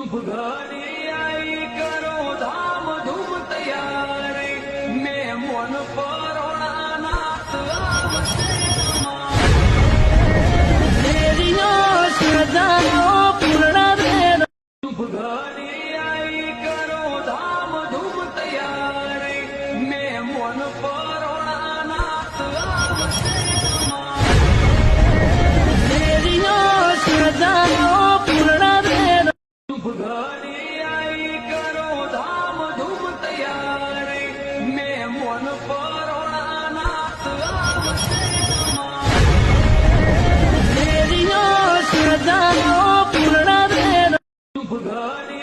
ઘણી આઈ કરો ધામ ધૂમ તૈયારી મેં મોન પરોણા નાથ આવશે તેરીઓ શ્રદ્ધાનો પૂર્ણ ઘણી આઈ કરો ધામ ધૂમ તૈયારી મેં મોન પરોણા નાથ આવશે તેરીઓ શ્રદ્ધાનો પૂર્ણ ઘણી આઈ કરો ધામ ધૂમ તૈયારી મેં મોન પરોણા નાથ આવશે તેરીઓ શ્રદ્ધાનો પૂર્ણ ઘણી